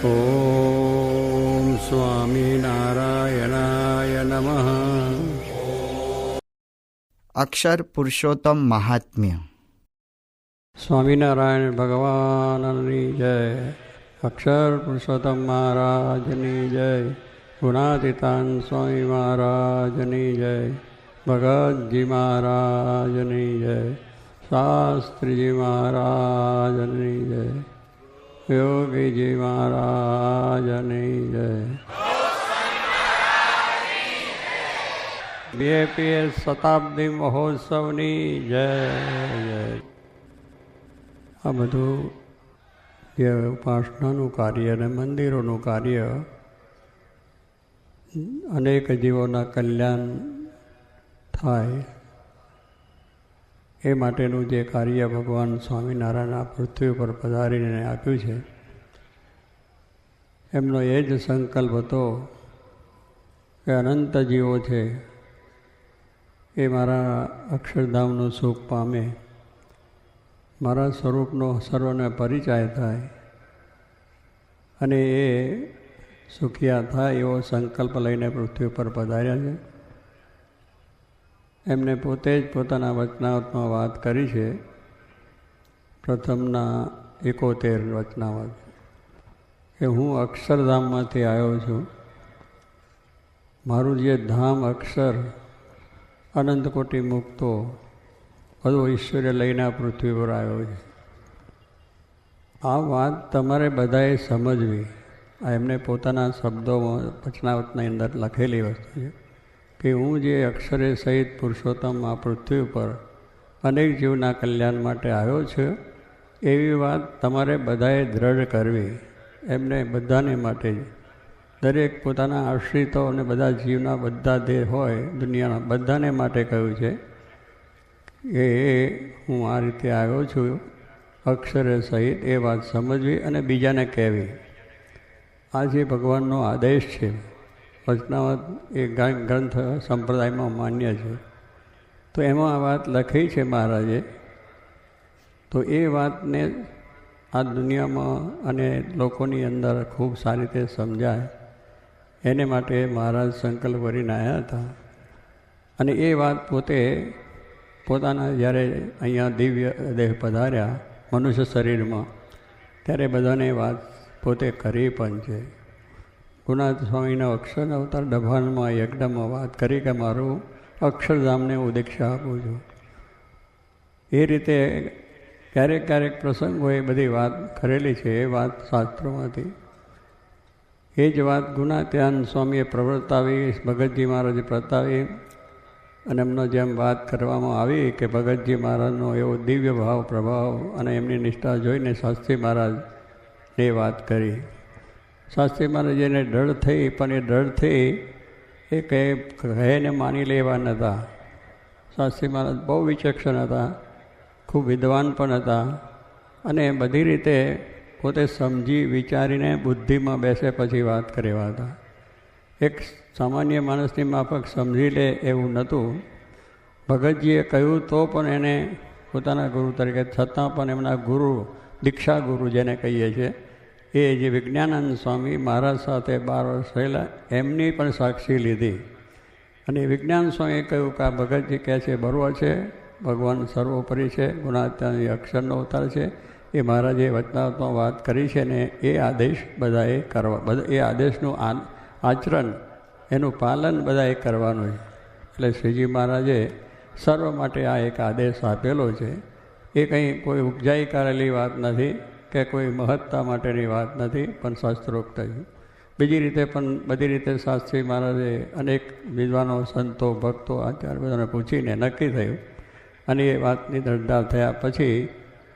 ઓમ સ્વામિનારાયણાય નમઃ. અક્ષર પુરુષોત્તમ મહાત્મ્ય. સ્વામિનારાયણ ભગવાનની જય. અક્ષર પુરુષોત્તમ મહારાજની જય. ગુણાતીતાન સ્વામી મહારાજની જય. ભગતજી મહારાજની જય. શાસ્ત્રીજી મહારાજની જય. યોગીજી મહારાજની જય. BAPS શતાબ્દી મહોત્સવની જય જય. આ બધું જે ઉપાસનાનું કાર્ય અને મંદિરોનું કાર્ય અનેક જીવોના કલ્યાણ થાય એ માટેનું જે કાર્ય ભગવાન સ્વામિનારાયણ આ પૃથ્વી ઉપર પધારીને આપ્યું છે, એમનો એ જ સંકલ્પ હતો કે અનંત જીવો છે એ મારા અક્ષરધામનું સુખ પામે, મારા સ્વરૂપનો સર્વને પરિચય થાય અને એ સુખિયા થાય એવો સંકલ્પ લઈને પૃથ્વી ઉપર પધાર્યા છે. એમને પોતે જ પોતાના વચનાવતમાં વાત કરી છે. પ્રથમના 71 વચનાવત કે હું અક્ષરધામમાંથી આવ્યો છું. મારું જે ધામ અક્ષર અનંત કોટી મુક્તો બધો ઈશ્વરે લઈને આ પૃથ્વી પર આવ્યો છે. આ વાત તમારે બધાએ સમજવી. આ એમને પોતાના શબ્દોમાં વચનાવતની અંદર લખેલી વસ્તુ છે કે હું જે અક્ષરે સહિત પુરુષોત્તમ આ પૃથ્વી ઉપર અનેક જીવના કલ્યાણ માટે આવ્યો છું, એવી વાત તમારે બધાએ દ્રઢ કરવી. એમને બધાને માટે જ, દરેક પોતાના આશ્રિતો અને બધા જીવના બધા જે હોય દુનિયાના બધાને માટે કહ્યું છે કે હું આ રીતે આવ્યો છું અક્ષરે સહિત. એ વાત સમજવી અને બીજાને કહેવી. આ જે ભગવાનનો આદેશ છે, વચનાવત એ ગ્રંથ સંપ્રદાયમાં માન્ય છે, તો એમાં આ વાત લખી છે મહારાજે. તો એ વાતને આ દુનિયામાં અને લોકોની અંદર ખૂબ સારી રીતે સમજાય એને માટે મહારાજ સંકલ્પ કરીને આવ્યા હતા. અને એ વાત પોતે પોતાના જ્યારે અહીંયા દિવ્ય દેહ પધાર્યા મનુષ્ય શરીરમાં, ત્યારે બધાને વાત પોતે કરી પણ છે. ગુણાત સ્વામીના અક્ષર અવતાર ડભાનમાં યજ્ઞમાં વાત કરી કે મારું અક્ષરધામને હું દીક્ષા આપું છું. એ રીતે ક્યારેક ક્યારેક પ્રસંગો એ બધી વાત કરેલી છે, એ વાત શાસ્ત્રોમાંથી. એ જ વાત ગુણાત્યાન સ્વામીએ પ્રવર્તાવી, ભગતજી મહારાજે પ્રતાવી. અને એમનો જેમ વાત કરવામાં આવી કે ભગતજી મહારાજનો એવો દિવ્ય ભાવ પ્રભાવ અને એમની નિષ્ઠા જોઈને શાસ્ત્રી મહારાજને વાત કરી. શાસ્ત્રી મહારાજને ડર થઈ, પણ એ ડરથી એ કહેને માની લેવા નહોતા. શાસ્ત્રી મહારાજ બહુ વિચક્ષણ હતા, ખૂબ વિદ્વાન પણ હતા અને બધી રીતે પોતે સમજી વિચારીને બુદ્ધિમાં બેસે પછી વાત કરેવા હતા. એક સામાન્ય માણસની માફક સમજી લે એવું નહોતું. ભગતજીએ કહ્યું તો પણ એને પોતાના ગુરુ તરીકે, છતાં પણ એમના ગુરુ, દીક્ષા ગુરુ જેને કહીએ છીએ, એ જે વિજ્ઞાનંદ સ્વામી મહારાજ સાથે 12 વર્ષ રહેલા, એમની પણ સાક્ષી લીધી. અને વિજ્ઞાન સ્વામીએ કહ્યું કે આ ભગતજી કહે છે બરોબર છે, ભગવાન સર્વોપરી છે, ગુણાત્યાની અક્ષરનો અવતાર છે. એ મહારાજે વચનાવતમાં વાત કરી છે ને એ આદેશ બધાએ કરવા, એ આદેશનું આચરણ, એનું પાલન બધાએ કરવાનું છે. એટલે શ્રીજી મહારાજે સર્વ માટે આ એક આદેશ આપેલો છે. એ કંઈ કોઈ ઉપજાઈ કરેલી વાત નથી કે કોઈ મહત્તા માટેની વાત નથી, પણ શાસ્ત્રોક્ત છે. બીજી રીતે પણ બધી રીતે શાસ્ત્રી મહારાજે અનેક વિદ્વાનો, સંતો, ભક્તો, આચાર્ય બધાને પૂછીને નક્કી થયું. અને એ વાતની દ્રઢતા થયા પછી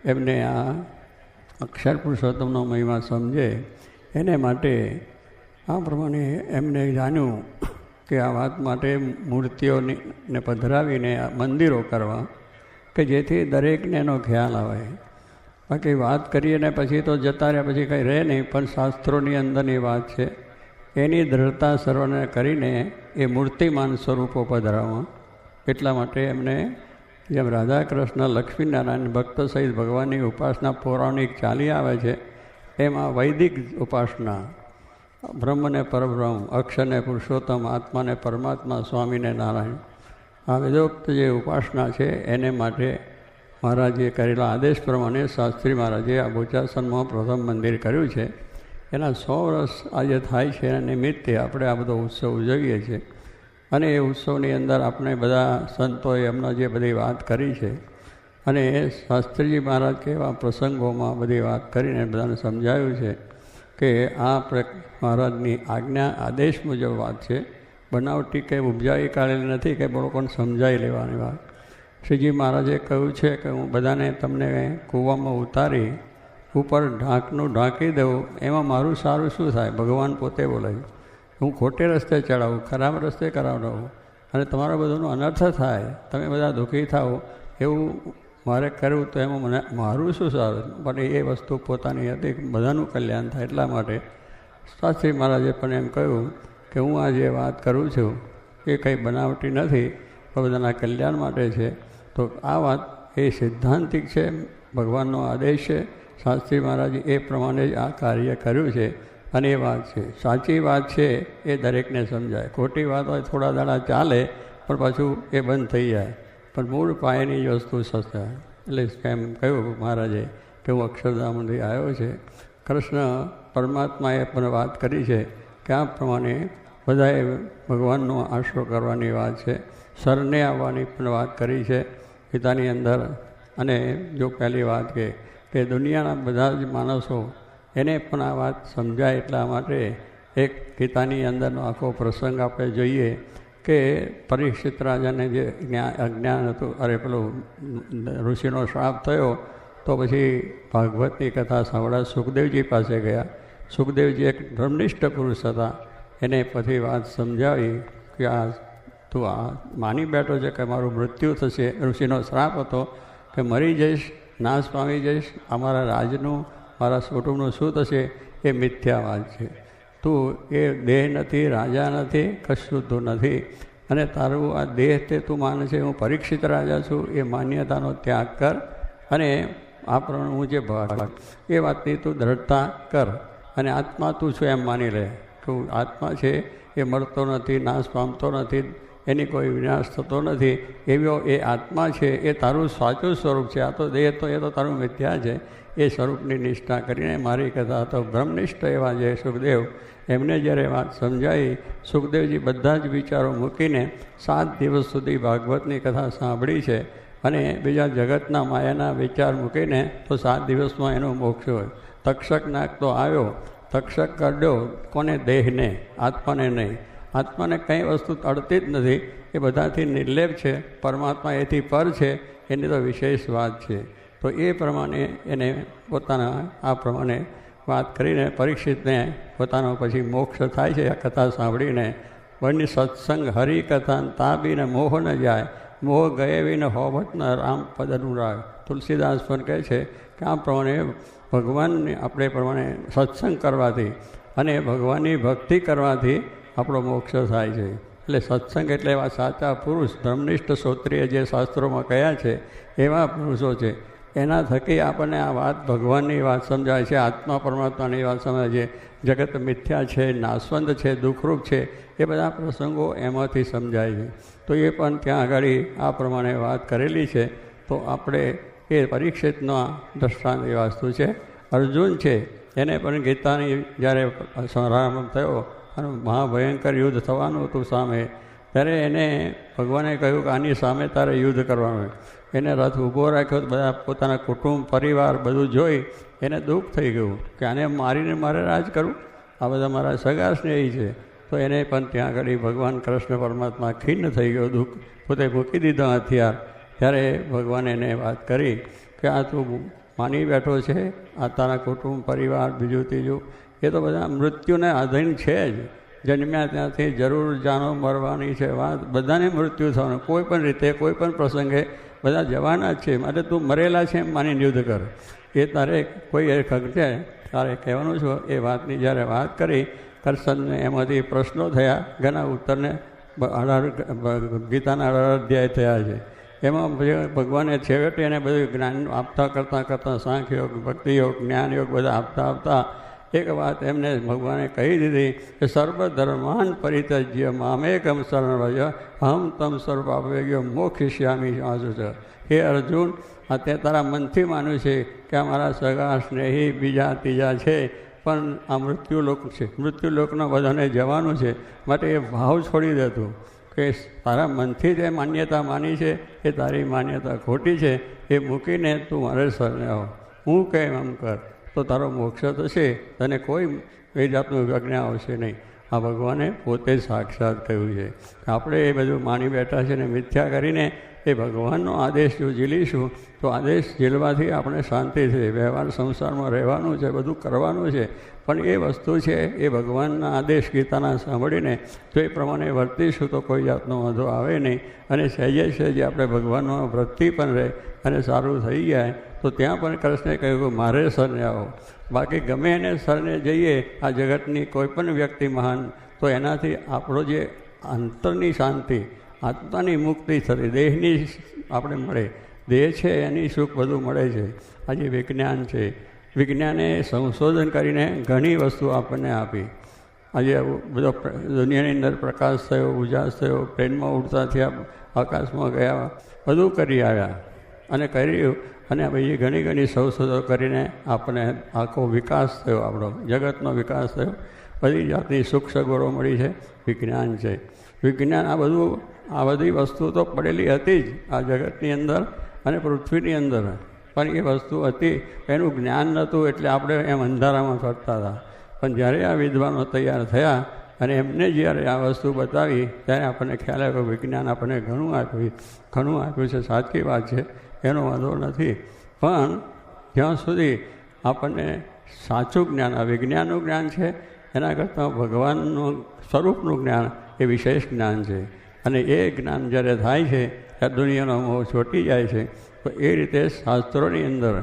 એમને આ અક્ષર પુરુષોત્તમનો મહિમા સમજે એને માટે આ પ્રમાણે એમને જાણ્યું કે આ વાત માટે મૂર્તિઓને પધરાવીને મંદિરો કરવા કે જેથી દરેકને એનો ખ્યાલ આવે. બાકી વાત કરીએ ને પછી તો જતા રહ્યા, પછી કંઈ રહે નહીં. પણ શાસ્ત્રોની અંદરની વાત છે, એની દ્રઢતા સર્વને કરીને એ મૂર્તિમાન સ્વરૂપો પધરાવવા. એટલા માટે એમને જેમ રાધા કૃષ્ણ લક્ષ્મીનારાયણ ભક્તો સહિત ભગવાનની ઉપાસના પૌરાણિક ચાલી આવે છે, એમાં વૈદિક ઉપાસના, બ્રહ્મને પરબ્રહ્મ, અક્ષરને પુરુષોત્તમ, આત્માને પરમાત્મા, સ્વામીને નારાયણ, આ વેદોક્ત જે ઉપાસના છે એને માટે મહારાજે કરેલા આદેશ પ્રમાણે શાસ્ત્રી મહારાજે આ બોચાસનમાં પ્રથમ મંદિર કર્યું છે. એના 100 વર્ષ આજે થાય છે. એના નિમિત્તે આપણે આ બધો ઉત્સવ ઉજવીએ છીએ. અને એ ઉત્સવની અંદર આપણે બધા સંતોએ એમના જે બધી વાત કરી છે અને શાસ્ત્રીજી મહારાજ કેવા પ્રસંગોમાં બધી વાત કરીને બધાને સમજાવ્યું છે કે આ મહારાજની આજ્ઞા આદેશ મુજબ વાત છે. બનાવટી કે ઉપજાવી કાઢેલી નથી કે લોકોને સમજાવી લેવાની વાત. શ્રીજી મહારાજે કહ્યું છે કે હું બધાને તમને કૂવામાં ઉતારી ઉપર ઢાંકનું ઢાંકી દઉં, એમાં મારું સારું શું થાય? ભગવાન પોતે બોલે છે. હું ખોટે રસ્તે ચડાવું, ખરાબ રસ્તે કરાવડાવું અને તમારા બધાનો અનર્થ થાય, તમે બધા દુઃખી થાઓ, એવું મારે કરવું તો એમાં મને મારું શું સારું? પણ એ વસ્તુ પોતાની હતી, બધાનું કલ્યાણ થાય એટલા માટે શાસ્ત્રી મહારાજે પણ એમ કહ્યું કે હું આ જે વાત કરું છું એ કંઈ બનાવટી નથી, પણ બધાના કલ્યાણ માટે છે. તો આ વાત એ સિદ્ધાંતિક છે, ભગવાનનો આદેશ છે. શાસ્ત્રી મહારાજે એ પ્રમાણે જ આ કાર્ય કર્યું છે અને એ વાત છે. સાચી વાત છે એ દરેકને સમજાય. ખોટી વાત હોય થોડા દાડા ચાલે પણ પાછું એ બંધ થઈ જાય, પણ મૂળ પાયાની જ વસ્તુ સસ્તા. એટલે એમ કહ્યું મહારાજે કે હું અક્ષરધામથી આવ્યો છે. કૃષ્ણ પરમાત્માએ પણ વાત કરી છે કે આ પ્રમાણે બધાએ ભગવાનનો આશરો કરવાની વાત છે. શરણે આવવાની પણ વાત કરી છે ગીતાની અંદર. અને જો પહેલી વાત કે દુનિયાના બધા જ માણસો એને પણ આ વાત સમજાય એટલા માટે એક ગીતાની અંદરનો આખો પ્રસંગ આપણે જોઈએ કે પરીક્ષિત રાજાને જે અજ્ઞાન હતું, અરે પેલું ઋષિનો શ્રાપ થયો તો પછી ભાગવતની કથા સાંભળવા સુખદેવજી પાસે ગયા. સુખદેવજી એક ધર્મનિષ્ઠ પુરુષ હતા. એને પછી વાત સમજાવી કે આ તું આ માની બેઠો છે કે મારું મૃત્યુ થશે. ઋષિનો શ્રાપ હતો કે મરી જઈશ, નાશ પામી જઈશ, અમારા રાજનું મારા કુટુંબનું શું થશે? એ મિથ્યા વાત છે. તું એ દેહ નથી, રાજા નથી, કશું તું નથી. અને તારું આ દેહ તે તું માને છે હું પરીક્ષિત રાજા છું, એ માન્યતાનો ત્યાગ કર અને આ પ્રમાણે હું જે ભાગ એ વાતની તું દ્રઢતા કર અને આત્મા તું છું એમ માની લે કે આત્મા છે એ મળતો નથી, નાશ પામતો નથી, એની કોઈ વિનાશ થતો નથી. એવો એ આત્મા છે એ તારું સાચું સ્વરૂપ છે. આ તો દેહ તો એ તો તારું મિથ્યા છે. એ સ્વરૂપની નિષ્ઠા કરીને મારી કથા તો બ્રહ્મનિષ્ઠ એવા જે સુખદેવ, એમને જ્યારે વાત સમજાવી, સુખદેવજી બધા જ વિચારો મૂકીને 7 દિવસ સુધી ભાગવતની કથા સાંભળી છે અને બીજા જગતના માયાના વિચાર મૂકીને તો 7 દિવસમાં એનો મોક્ષ હોય. તક્ષક નાગ તો આવ્યો, તક્ષક કરડ્યો કોને? દેહને, આત્માને નહીં. આત્માને કંઈ વસ્તુ અડતી જ નથી, એ બધાથી નિર્લેપ છે. પરમાત્મા એથી પર છે, એની તો વિશેષ વાત છે. તો એ પ્રમાણે એને પોતાના આ પ્રમાણે વાત કરીને પરીક્ષિતને પોતાનો પછી મોક્ષ થાય છે. આ કથા સાંભળીને બંને સત્સંગ હરિકથા તાબીને મોહ ન જાય, મોહ ગયે વિને હોવતના રામ પદ અનુરાગ. તુલસીદાસ પણ કહે છે કે આ પ્રમાણે ભગવાનને આપણે પ્રમાણે સત્સંગ કરવાથી અને ભગવાનની ભક્તિ કરવાથી આપણો મોક્ષ થાય છે. એટલે સત્સંગ એટલે એવા સાચા પુરુષ, ધર્મનિષ્ઠ શ્રોત્રિય જે શાસ્ત્રોમાં કયા છે એવા પુરુષો છે. એના થકી આપણને આ વાત ભગવાનની વાત સમજાય છે, આત્મા પરમાત્માની વાત સમજાય છે. જગત મિથ્યા છે, નાશવંત છે, દુઃખરૂપ છે, એ બધા પ્રસંગો એમાંથી સમજાય છે. તો એ પણ ત્યાં આગળ આ પ્રમાણે વાત કરેલી છે. તો આપણે એ પરીક્ષિતનો દ્રષ્ટાંત એ વસ્તુ છે. અર્જુન છે એને પણ ગીતાની જ્યારે પ્રારંભ થયો અને મહાભયંકર યુદ્ધ થવાનું હતું સામે, ત્યારે એને ભગવાને કહ્યું કે આની સામે તારે યુદ્ધ કરવાનું. એને રથ ઊભો રાખ્યો, બધા પોતાના કુટુંબ પરિવાર બધું જોઈ એને દુઃખ થઈ ગયું કે આને મારીને મારે રાજ કરવું, આ બધા મારા સગા સ્નેહી છે. તો એને પણ ત્યાં આગળ ભગવાન કૃષ્ણ પરમાત્મા ખિન્ન થઈ ગયો, દુઃખ પોતે મૂકી દીધા હથિયાર. ત્યારે ભગવાને એને વાત કરી કે આ તું માની બેઠો છે, આ તારા કુટુંબ પરિવાર બીજું ત્રીજું એ તો બધા મૃત્યુને આધીન છે જ. જન્મ્યા ત્યાંથી જરૂર જાનો મરવાની છે વાત, બધાને મૃત્યુ થવાનું. કોઈ પણ રીતે કોઈ પણ પ્રસંગે બધા જવાના જ છે. માટે તું મરેલા છે એમ માનીને યુદ્ધ કર. એ તારે કોઈ એ ખગજે તારે કહેવાનું છું. એ વાતની જ્યારે વાત કરી, કૃષ્ણને એમાંથી પ્રશ્નો થયા, ઘણા ઉત્તરને 18 ગીતાના 18 અધ્યાય થયા છે. એમાં ભગવાને છેવટે એને બધું જ્ઞાન આપતા કરતાં સાંખ્યોગ, ભક્તિયોગ, જ્ઞાનયોગ બધા આપતા એક વાત એમને ભગવાને કહી દીધી કે સર્વધર્માન પરિત્યજ્ય મામેકમ શરણ વ્રજ હમ તમ સર્વાપયોગ્ય મોક્ષિષ્યામિ આસુ છે. હે અર્જુન, આ તે તારા મનથી માન્યું છે કે આ મારા સગા સ્નેહી બીજા ત્રીજા છે, પણ આ મૃત્યુલોક છે, મૃત્યુલોકનો બધાને જવાનું છે, માટે એ ભાવ છોડી દેતું કે તારા મનથી જે માન્યતા માની છે એ તારી માન્યતા ખોટી છે, એ મૂકીને તું મારે શરણે આવ, હું કેમ એમ કર તો તારો મોક્ષ થશે, તને કોઈ એ જાતનું વિઘ્ન આવશે નહીં. આ ભગવાને પોતે સાક્ષાત કહ્યું છે. આપણે એ બધું માની બેઠા છે ને મિથ્યા કરીને એ ભગવાનનો આદેશ જો ઝીલીશું તો આદેશ ઝીલવાથી આપણે શાંતિ છે, વ્યવહાર સંસારમાં રહેવાનું છે, બધું કરવાનું છે, પણ એ વસ્તુ છે એ ભગવાનના આદેશ ગીતાના સાંભળીને જો એ પ્રમાણે વર્તીશું તો કોઈ જાતનો વાંધો આવે નહીં. અને સહેજે સહેજે આપણે ભગવાનનો વૃત્તિ પણ રહે અને સારું થઈ જાય તો ત્યાં પણ કૃષ્ણે કહ્યું કે મારે શરણે આવો. બાકી ગમે એને શરણે જઈએ આ જગતની કોઈ પણ વ્યક્તિ મહાન, તો એનાથી આપણો જે અંતરની શાંતિ, આત્માની મુક્તિ થતી, દેહની આપણે મળે, દેહ છે એની સુખ બધું મળે છે. આજે વિજ્ઞાન છે, વિજ્ઞાને સંશોધન કરીને ઘણી વસ્તુ આપણને આપી. આજે બધો દુનિયાની અંદર પ્રકાશ થયો, ઉજાસ થયો, ટ્રેનમાં ઉડતા થયા, આકાશમાં ગયા, બધું કરી આવ્યા અને કર્યું. અને પછી ઘણી સંશોધનો કરીને આપણે આખો વિકાસ થયો, આપણો જગતનો વિકાસ થયો, બધી જાતની સુખ સગવડો મળી છે. વિજ્ઞાન છે, વિજ્ઞાન આ બધી વસ્તુ તો પડેલી હતી જ આ જગતની અંદર અને પૃથ્વીની અંદર, પણ એ વસ્તુ હતી એનું જ્ઞાન નહોતું એટલે આપણે એમ અંધારામાં કરતા હતા. પણ જ્યારે આ વિદ્વાનો તૈયાર થયા અને એમને જ્યારે આ વસ્તુ બતાવી ત્યારે આપણને ખ્યાલ આવ્યો વિજ્ઞાન આપણને ઘણું આપ્યું છે. સાચી વાત છે, એનો વાંધો નથી, પણ જ્યાં સુધી આપણને સાચું જ્ઞાન, આ વિજ્ઞાનનું જ્ઞાન છે એના કરતાં ભગવાનનું સ્વરૂપનું જ્ઞાન એ વિશેષ જ્ઞાન છે. અને એ જ્ઞાન જ્યારે થાય છે ત્યારે દુનિયાનો મોહ છોટી જાય છે. તો એ રીતે શાસ્ત્રોની અંદર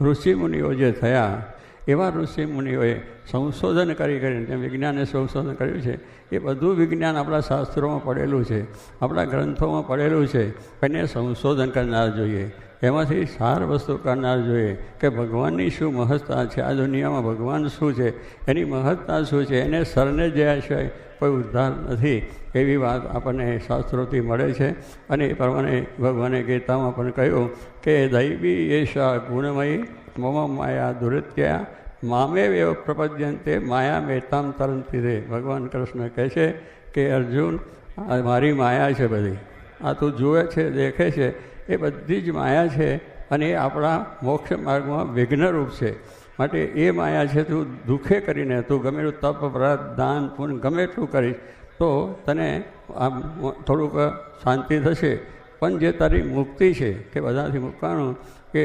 ઋષિમુનિઓ જે થયા એવા ઋષિમુનિઓએ સંશોધન કરીને જેમ વિજ્ઞાને સંશોધન કર્યું છે એ બધું વિજ્ઞાન આપણા શાસ્ત્રોમાં પડેલું છે, આપણા ગ્રંથોમાં પડેલું છે. એને સંશોધન કરનાર જોઈએ, એમાંથી સાર વસ્તુ કરનાર જોઈએ કે ભગવાનની શું મહત્તા છે, આ દુનિયામાં ભગવાન શું છે, એની મહત્તા શું છે, એને શરણે જયા છે કોઈ ઉદ્ધાર નથી, એવી વાત આપણને શાસ્ત્રોથી મળે છે. અને એ પ્રમાણે ભગવાને ગીતામાં પણ કહ્યું કે દૈવી એશા ગુણમયી મમ માયા દુરિત્યા મામે એવ પ્રપદ્યંતે માયા મેતામ તરંતી રે. ભગવાન કૃષ્ણ કહે છે કે અર્જુન, આ મારી માયા છે બધી, આ તું જુએ છે, દેખે છે, એ બધી જ માયા છે અને એ આપણા મોક્ષ માર્ગમાં વિઘ્નરૂપ છે. માટે એ માયા છે, તું દુઃખે કરીને તું ગમે એટલું તપ, વ્રત, દાન, પુણ્ય ગમે એટલું કરીશ તો તને આમ થોડુંક શાંતિ થશે. પણ જે તારી મુક્તિ છે કે બધાથી મૂકવાનું કે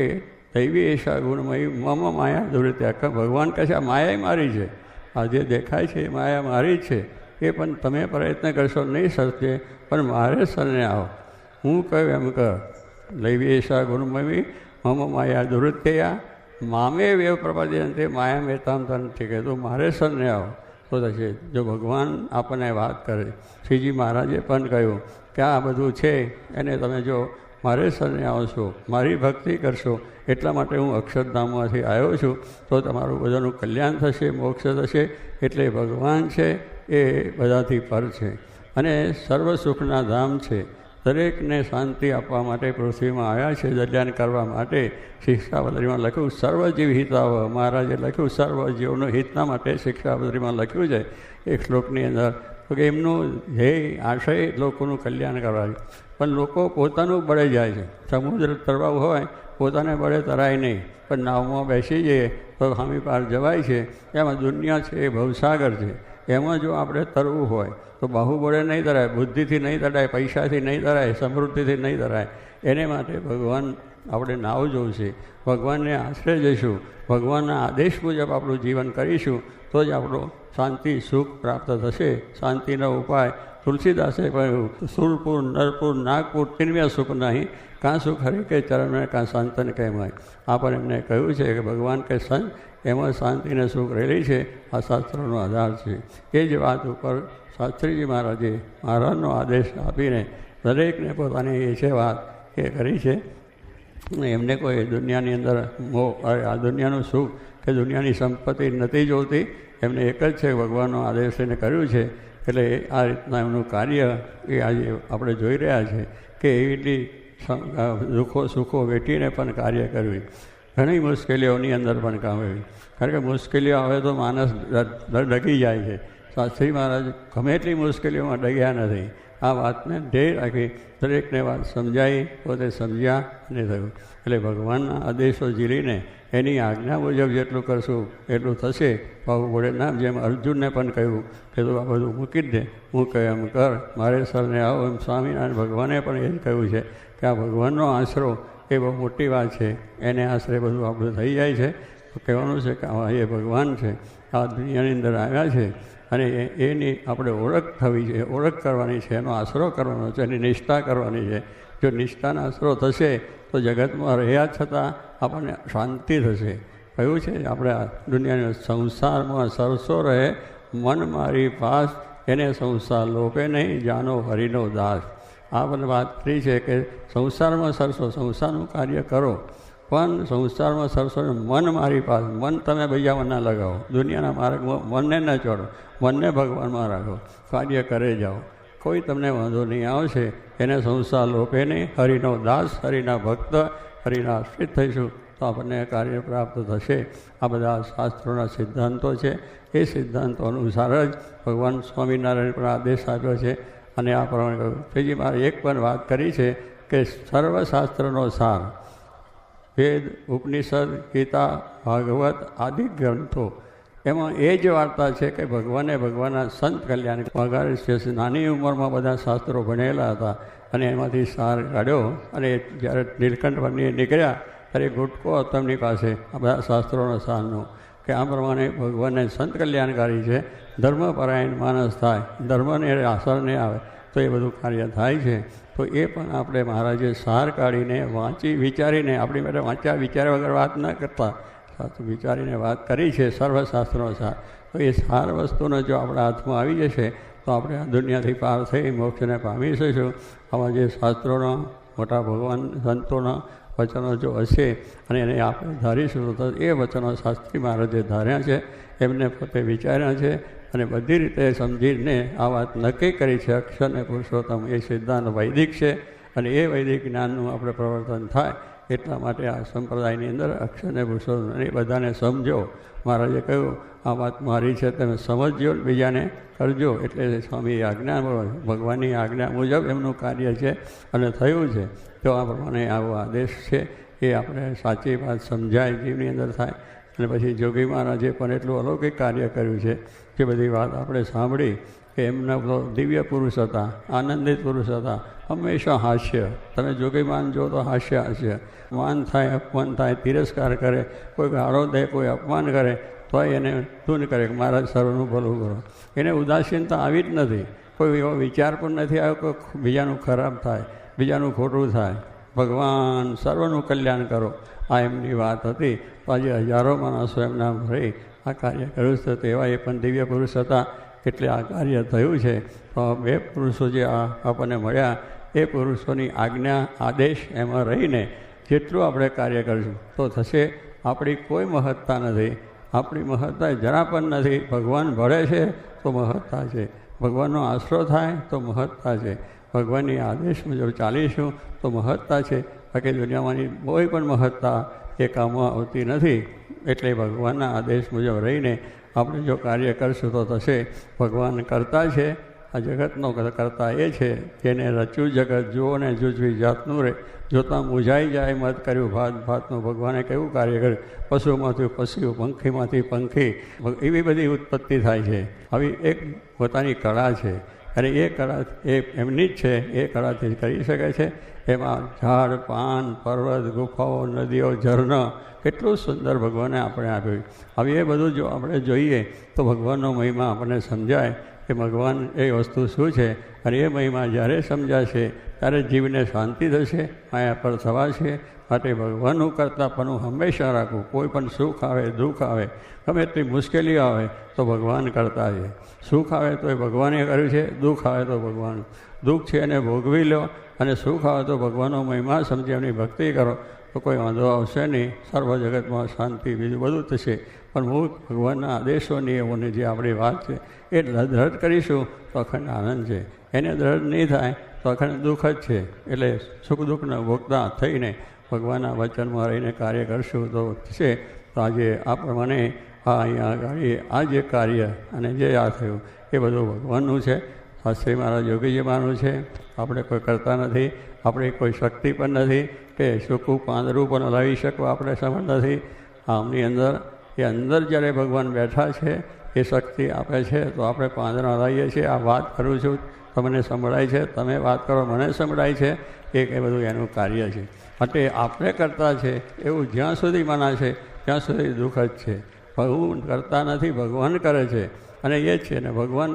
દૈવી એશા ગુણમયી મમ માયા દુરિત્યા. ભગવાન કહે છે આ માયા મારી છે, આ જે દેખાય છે એ માયા મારી જ છે, એ પણ તમે પ્રયત્ન કરશો નહીં સરશે, પણ મારે શરણે આવો, હું કહ્યું એમ કર. દૈવી એશા ગુણમયી મમ માયા દુરિત્યા મામે વેવ પ્રપદ્યંતે માયા મેતામ તરંતી કહે, તું મારે શરણે આવો તો થશે. જો ભગવાન આપણને વાત કરે, શ્રીજી મહારાજે પણ કહ્યું કે આ બધું છે એને તમે જો મારે શરણે આવશો, મારી ભક્તિ કરશો, એટલા માટે હું અક્ષરધામમાંથી આવ્યો છું, તો તમારું બધાનું કલ્યાણ થશે, મોક્ષ થશે. એટલે ભગવાન છે એ બધાથી પર છે અને સર્વ સુખના ધામ છે. દરેકને શાંતિ આપવા માટે પૃથ્વીમાં આવ્યા છે, કલ્યાણ કરવા માટે. શિક્ષાપત્રીમાં લખ્યું સર્વજીવ હિતાવ, મહારાજે લખ્યું સર્વજીવનું હિતના માટે શિક્ષાપત્રીમાં લખ્યું છે એક શ્લોકની અંદર. તો કે એમનું ધ્યેય આશય લોકોનું કલ્યાણ કરવા છે, પણ લોકો પોતાનું બળે જાય છે. સમુદ્ર તરવા હોય પોતાને બળે તરાય નહીં, પણ નાવમાં બેસી જઈએ તો સામી પાર જવાય છે. એમાં દુનિયા છે એ ભવસાગર છે, એમાં જો આપણે તરવું હોય તો બાહુબળે નહીં તરાય, બુદ્ધિથી નહીં તરાય, પૈસાથી નહીં તરાય, સમૃદ્ધિથી નહીં તરાય. એને માટે ભગવાન આપણે નાવ જોઈશે, ભગવાનને આશરે જઈશું, ભગવાનના આદેશ મુજબ આપણું જીવન કરીશું તો જ આપણું શાંતિ સુખ પ્રાપ્ત થશે. શાંતિનો ઉપાય તુલસીદાસે કહ્યું સુરપુર નરપુર નાગપુર તિન્મ્ય સુખ નહીં, કાં સુખ હરિ કે ચરણ કાં શાંતન કહેવાય. આ પણ એમને કહ્યું છે કે ભગવાન કે સંત એમાં શાંતિને સુખ રહેલી છે, આ શાસ્ત્રોનો આધાર છે. એ જ વાત ઉપર શાસ્ત્રીજી મહારાજે મહારાજનો આદેશ આપીને દરેકને પોતાની એ છે વાત એ કરી છે. એમને કોઈ દુનિયાની અંદર મોહ, આ દુનિયાનું સુખ કે દુનિયાની સંપત્તિ નથી જોતી. એમને એક જ છે, ભગવાનનો આદેશ એને કર્યું છે. એટલે આ રીતના એમનું કાર્ય એ આજે આપણે જોઈ રહ્યા છે કે એટલી દુઃખો સુખો વેઠીને પણ કાર્ય કર્યું. ઘણી મુશ્કેલીઓની અંદર પણ કામ આવ્યું. કારણ કે મુશ્કેલીઓ આવે તો માણસ ડગી જાય છે. શાસ્ત્રી મહારાજ ગમે એટલી મુશ્કેલીઓમાં ડગ્યા નથી. આ વાતને ધ્યેય રાખી દરેકને વાત સમજાવી, પોતે સમજ્યા અને થયું. એટલે ભગવાનના આદેશો ઝીલીને એની આજ્ઞા મુજબ જેટલું કરશું એટલું થશે. બાબુ ભોળેનાથ જેમ અર્જુનને પણ કહ્યું કે તું આ બધું મૂકી જ દે, હું કહે એમ કર, મારે સરને આવો. એમ સ્વામિનારાયણ ભગવાને પણ એ જ કહ્યું છે કે આ ભગવાનનો આશરો એ બહુ મોટી વાત છે. એને આશરે બધું આપણું થઈ જાય છે. કહેવાનું છે કે એ ભગવાન છે, આ દુનિયાની અંદર આવ્યા છે અને એની આપણે ઓળખ થવી છે, ઓળખ કરવાની છે, એનો આશરો કરવાનો છે, એની નિષ્ઠા કરવાની છે. જો નિષ્ઠાનો આશરો થશે તો જગતમાં રહ્યા છતાં આપણને શાંતિ થશે. કહ્યું છે આપણે આ દુનિયાના સંસારમાં સરસો રહે, મન મારી પાસ, એને સંસાર લોપે નહીં, જાનો હરિનો દાસ. આ પણ વાત કરી છે કે સંસારમાં સરસો, સંસારનું કાર્ય કરો પણ સંસારમાં સરસો, મન મારી પાસે, મન તમે બીજામાં ના લગાવો, દુનિયાના માર્ગમાં મનને ન ચોડો, મનને ભગવાનમાં રાખો, કાર્ય કરે જાઓ, કોઈ તમને વાંધો નહીં આવશે. એને સંસાર લોપે નહીં, હરિનો દાસ, હરિના ભક્ત, હરિના આશ્રિત થઈશું તો આપણને કાર્ય પ્રાપ્ત થશે. આ બધા શાસ્ત્રોના સિદ્ધાંતો છે. એ સિદ્ધાંતો અનુસાર જ ભગવાન સ્વામિનારાયણ પણ આદેશ આપ્યો છે અને આ પ્રમાણે કહ્યું. ત્રીજી મારે એક પણ વાત કરી છે કે સર્વશાસ્ત્રનો સાર, વેદ, ઉપનિષદ, ગીતા, ભાગવત આદિ ગ્રંથો, એમાં એ જ વાર્તા છે કે ભગવાનના સંત કલ્યાણ વગાડે છે. નાની ઉંમરમાં બધા શાસ્ત્રો ભણેલા હતા અને એમાંથી સાર કાઢ્યો અને જ્યારે નીલકંઠ બની નીકળ્યા ત્યારે ગુટકો હતો એમની પાસે આ બધા શાસ્ત્રોનો સારનો, કે આ પ્રમાણે ભગવાનને સંત કલ્યાણકારી છે. ધર્મપરાયણ માણસ થાય, ધર્મને અસર નહીં આવે તો એ બધું કાર્ય થાય છે. તો એ પણ આપણે મહારાજે સાર કાઢીને વાંચી વિચારીને, આપણી માટે વાંચ્યા વિચાર્યા વગર વાત ન કરતા, વિચારીને વાત કરી છે સર્વશાસ્ત્રનો સાર. તો એ સાર વસ્તુનો જો આપણા હાથમાં આવી જશે તો આપણે આ દુનિયાથી પાર થઈ મોક્ષને પામી શકીશું. આવા જે શાસ્ત્રોના મોટા ભગવાન સંતોના વચનો જો હશે અને એને આપણે ધારીશું તો એ વચનો શાસ્ત્રી મહારાજે ધાર્યા છે, એમને પોતે વિચાર્યા છે અને બધી રીતે સમજીને આ વાત નક્કી કરી છે. અક્ષર અને પુરુષોત્તમ એ સિદ્ધાંત વૈદિક છે અને એ વૈદિક જ્ઞાનનું આપણે પ્રવર્તન થાય એટલા માટે આ સંપ્રદાયની અંદર અક્ષર અને પુરુષોત્તમ એ બધાને સમજો. મહારાજે કહ્યું આ વાત મારી છે, તમે સમજજો, બીજાને કરજો. એટલે સ્વામી આજ્ઞા, ભગવાનની આજ્ઞા મુજબ એમનું કાર્ય છે અને થયું છે. તો આ પ્રમાણે આવો આદેશ છે એ આપણે સાચી વાત સમજાય, જીવની અંદર થાય. અને પછી જોગી મહારાજે પણ એટલું અલૌકિક કાર્ય કર્યું છે જે બધી વાત આપણે સાંભળી કે એમના તો દિવ્ય પુરુષ હતા, આનંદિત પુરુષ હતા, હંમેશા હાસ્ય. તમે જોગી માન જો તો હાસ્ય હાસ્ય, માન થાય, અપમાન થાય, તિરસ્કાર કરે, કોઈ ગાળો દે, કોઈ અપમાન કરે તોય એને ધૂન કરે કે મહારાજ સર્વનું ભલું કરો. એને ઉદાસીનતા આવી જ નથી, કોઈ એવો વિચાર પણ નથી આવ્યો કે બીજાનું ખરાબ થાય, બીજાનું ખોટું થાય. ભગવાન સર્વનું કલ્યાણ કરો, આ એમની વાત હતી. તો આજે હજારો માણસો એમના રહી આ કાર્ય કર્યું છે. તેવા એ પણ દિવ્ય પુરુષ હતા એટલે આ કાર્ય થયું છે. તો બે પુરુષો જે આપણને મળ્યા એ પુરુષોની આજ્ઞા, આદેશ એમાં રહીને જેટલું આપણે કાર્ય કરીશું તો થશે. આપણી કોઈ મહત્તા નથી, આપણી મહત્તા જરા પણ નથી. ભગવાન ભળે છે તો મહત્તા છે, ભગવાનનો આશરો થાય તો મહત્તા છે, ભગવાનની આદેશ મુજબ ચાલીશું તો મહત્તા છે. બાકી દુનિયામાંની કોઈ પણ મહત્તા એ કામમાં આવતી નથી. એટલે ભગવાનના આદેશ મુજબ રહીને આપણે જો કાર્ય કરશું તો થશે. ભગવાન કરતા છે, આ જગતનો કરતા એ છે જેને રચ્યું જગત જુઓ ને જૂજવી જાતનું રહે, જોતાં મૂંઝાઈ જાય મત કર્યું ભાત ભાતનું. ભગવાને કેવું કાર્ય કર્યું, પશુમાંથી પશુ, પંખીમાંથી પંખી, એવી બધી ઉત્પત્તિ થાય છે. આવી એક પોતાની કળા છે અને એ કળા એ એમની જ છે, એ કળાથી કરી શકે છે. એમાં ઝાડ, પાન, પર્વત, ગુફાઓ, નદીઓ, ઝરણા, કેટલું સુંદર ભગવાને આપણે આપ્યું. હવે એ બધું જો આપણે જોઈએ તો ભગવાનનો મહિમા આપણને સમજાય કે ભગવાન એ વસ્તુ શું છે. અને એ મહિમા જ્યારે સમજાશે ત્યારે જીવને શાંતિ થશે, માયા પર થવાશે. માટે ભગવાનનું કરતાપણું હંમેશા રાખવું. કોઈ પણ સુખ આવે, દુઃખ આવે, ગમે એટલી મુશ્કેલીઓ આવે તો ભગવાન કરતા છે. સુખ આવે તો એ ભગવાને કર્યું છે, દુઃખ આવે તો ભગવાન. દુઃખ છે એને ભોગવી લો અને સુખ આવે તો ભગવાનનો મહિમા સમજી એમની ભક્તિ કરો તો કોઈ વાંધો આવશે નહીં. સર્વ જગતમાં શાંતિ બીજું બધું થશે. પણ હું ભગવાનના આદેશો નિયમોની જે આપણી વાત છે એ દ્રઢ કરીશું તો અખંડ આનંદ છે. એને દ્રઢ નહીં થાય તો અખંડ દુઃખ જ છે. એટલે સુખ દુઃખના ભોગતા થઈને ભગવાનના વચનમાં રહીને કાર્ય કરશું તો થશે. તો આજે આ પ્રમાણે અહીંયા આગળ આ જે કાર્ય અને જે આ થયું એ બધું ભગવાનનું છે. શાસ્ત્રી મહારાજ યોગીજીમાંનું છે. આપણે કોઈ કરતા નથી. આપણી કોઈ શક્તિ પણ નથી કે સૂકું પાંદડું પણ હલાવી શકવા આપણે સમર્થ નથી. આમની અંદર એ અંદર જ્યારે ભગવાન બેઠા છે એ શક્તિ આપે છે તો આપણે પાંદડા હલાવીએ છીએ. આ વાત કરું છું તમને સંભળાય છે, તમે વાત કરો મને સંભળાય છે. એ બધું એનું કાર્ય છે. માટે આપણે કરતા છે એવું જ્યાં સુધી માના છે ત્યાં સુધી દુઃખ જ છે. હું કરતા નથી, ભગવાન કરે છે અને એ જ છે. ને ભગવાન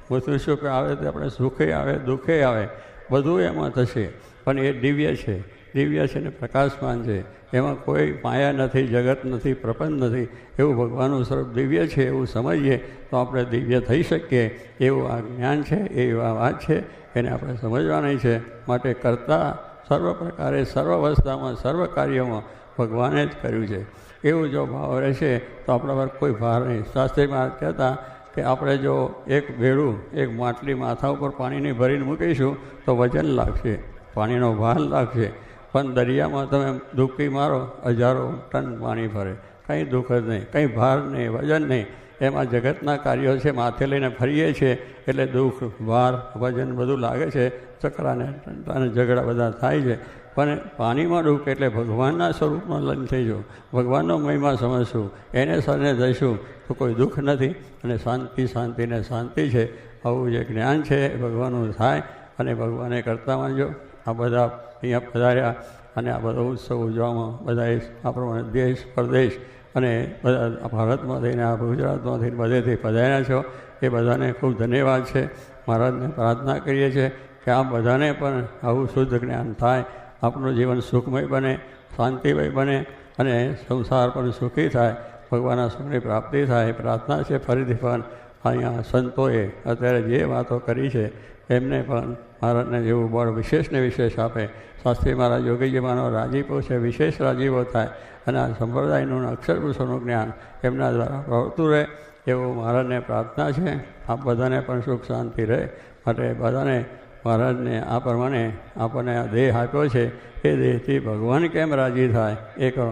બધું સુખ આવે તો આપણે સુખે આવે દુઃખે આવે બધું એમાં થશે. પણ એ દિવ્ય છે, દિવ્ય છે ને પ્રકાશમાન છે. એમાં કોઈ માયા નથી, જગત નથી, પ્રપંચ નથી. એવું ભગવાનનું સ્વરૂપ દિવ્ય છે એવું સમજીએ તો આપણે દિવ્ય થઈ શકીએ. એવું આ જ્ઞાન છે, એવી આ વાત છે, એને આપણે સમજવાની છે. માટે કરતાં સર્વ પ્રકારે સર્વ અવસ્થામાં સર્વ કાર્યોમાં ભગવાને જ કર્યું છે. એવું જો ભાવ રહેશે તો આપણા પર કોઈ ભાર નહીં. શાસ્ત્રી મહારાજ કહેતા કે આપણે જો એક બેડું એક માટલી માથા ઉપર પાણીની ભરીને મૂકીશું તો વજન લાગશે, પાણીનો ભાર લાગશે. પણ દરિયામાં તમે ડૂબકી મારો 1000 ટન પાણી ભરે, કંઈ દુઃખ જ નહીં, કંઈ ભાર નહીં, વજન નહીં. એમાં જગતના કાર્યો છે, માથે લઈને ફરીએ છીએ એટલે દુઃખ, ભાર, વજન બધું લાગે છે. ચકરાને અને ઝઘડા બધા થાય છે. પણ પાણીમાં ડૂબકે એટલે ભગવાનના સ્વરૂપમાં લગ્ન થઈ જવું, ભગવાનનો મહિમા સમજશું, એને સરને જઈશું તો કોઈ દુઃખ નથી અને શાંતિ, શાંતિને શાંતિ છે. આવું જે જ્ઞાન છે એ ભગવાનનું થાય અને ભગવાને કરતા માનજો. આ બધા અહીંયા પધાર્યા અને આ બધા ઉત્સવ ઉજવવામાં બધાએ આ પ્રમાણે દેશ પરદેશ અને બધા ભારતમાં થઈને આ ગુજરાતમાં થઈને બધેથી પધાર્યા છો એ બધાને ખૂબ ધન્યવાદ છે. મહારાજને પ્રાર્થના કરીએ છીએ કે આ બધાને પણ આવું શુદ્ધ જ્ઞાન થાય, આપણું જીવન સુખમય બને, શાંતિમય બને અને સંસાર પણ સુખી થાય, ભગવાનના સુખની પ્રાપ્તિ થાય. પ્રાર્થના છે ફરીથી પણ અહીંયા સંતોએ અત્યારે જે વાતો કરી છે એમને પણ મહારાજને જેવું બળ વિશેષને વિશેષ આપે. શાસ્ત્રી મહારાજ યોગીજીમાંનો રાજીપો છે, વિશેષ રાજીપો થાય અને આ સંપ્રદાયનું અક્ષર પુરુષોનું જ્ઞાન એમના દ્વારા પ્રવર્તું રહે એવું મહારાજને પ્રાર્થના છે. આપ બધાને પણ સુખ શાંતિ રહે માટે બધાને મહારાજને આ પ્રમાણે આપણને આ દેહ આપ્યો છે એ દેહથી ભગવાન કેમ રાજી થાય એ કરો.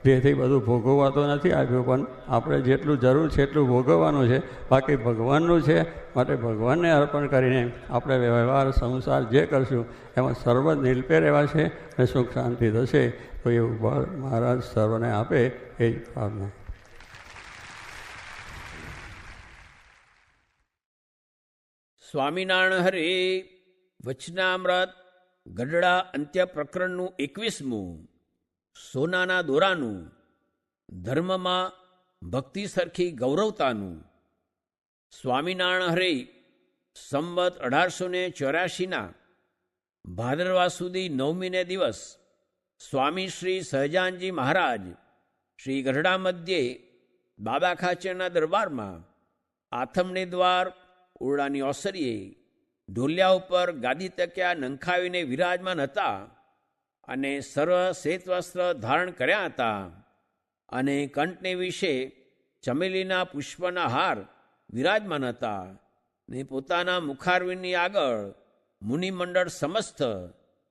દેહથી બધું ભોગવવા તો નથી આપ્યું, પણ આપણે જેટલું જરૂર છે એટલું ભોગવવાનું છે, બાકી ભગવાનનું છે. માટે ભગવાનને અર્પણ કરીને આપણે વ્યવહાર સંસાર જે કરશું એમાં સર્વ નિર્ભે રહેવા છે અને સુખ શાંતિ થશે. તો એવું બળ મહારાજ સર્વને આપે એ જ પ્રાર્થના. સ્વામિનારાયણ હરે વચનામૃત ગઢડા અંત્ય પ્રકરણનું 21મું સોનાના દોરાનું ધર્મમાં ભક્તિ સરખી ગૌરવતાનું. સ્વામિનારાયણ હરે સંવત 1884ના ભાદરવા સુધી 9મીને દિવસ સ્વામી શ્રી સહજાનજી મહારાજ શ્રી ગઢડા મધ્યે બાબા ખાચરના દરબારમાં આથમણી દ્વાર ઓરડાની ઓસરીએ ઢોલિયા ઉપર ગાદી તક્યા નંખાવીને વિરાજમાન હતા અને સર્વ શ્વેતવસ્ત્ર ધારણ કર્યા હતા અને કંઠને વિશે ચમેલીના પુષ્પના હાર વિરાજમાન હતા ને પોતાના મુખારવિંદની આગળ મુનિમંડળ સમસ્ત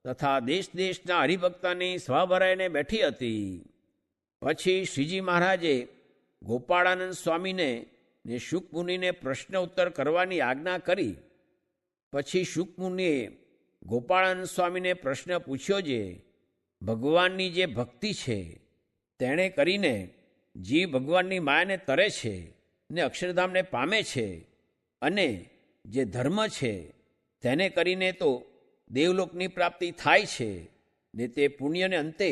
તથા દેશ દેશના હરિભક્તની સભા ભરાઈને બેઠી હતી. પછી શ્રીજી મહારાજે ગોપાળાનંદ સ્વામીને ને શુકમુનિને પ્રશ્ન ઉત્તર કરવાની આજ્ઞા કરી. પછી શુકમુનિએ ગોપાળાનંદ સ્વામીને પ્રશ્ન પૂછ્યો જે ભગવાનની જે ભક્તિ છે તેણે કરીને જીવ ભગવાનની માયાને તરે છે ને અક્ષરધામને પામે છે, અને જે ધર્મ છે તેને કરીને તો દેવલોકની પ્રાપ્તિ થાય છે ને તે પુણ્યને અંતે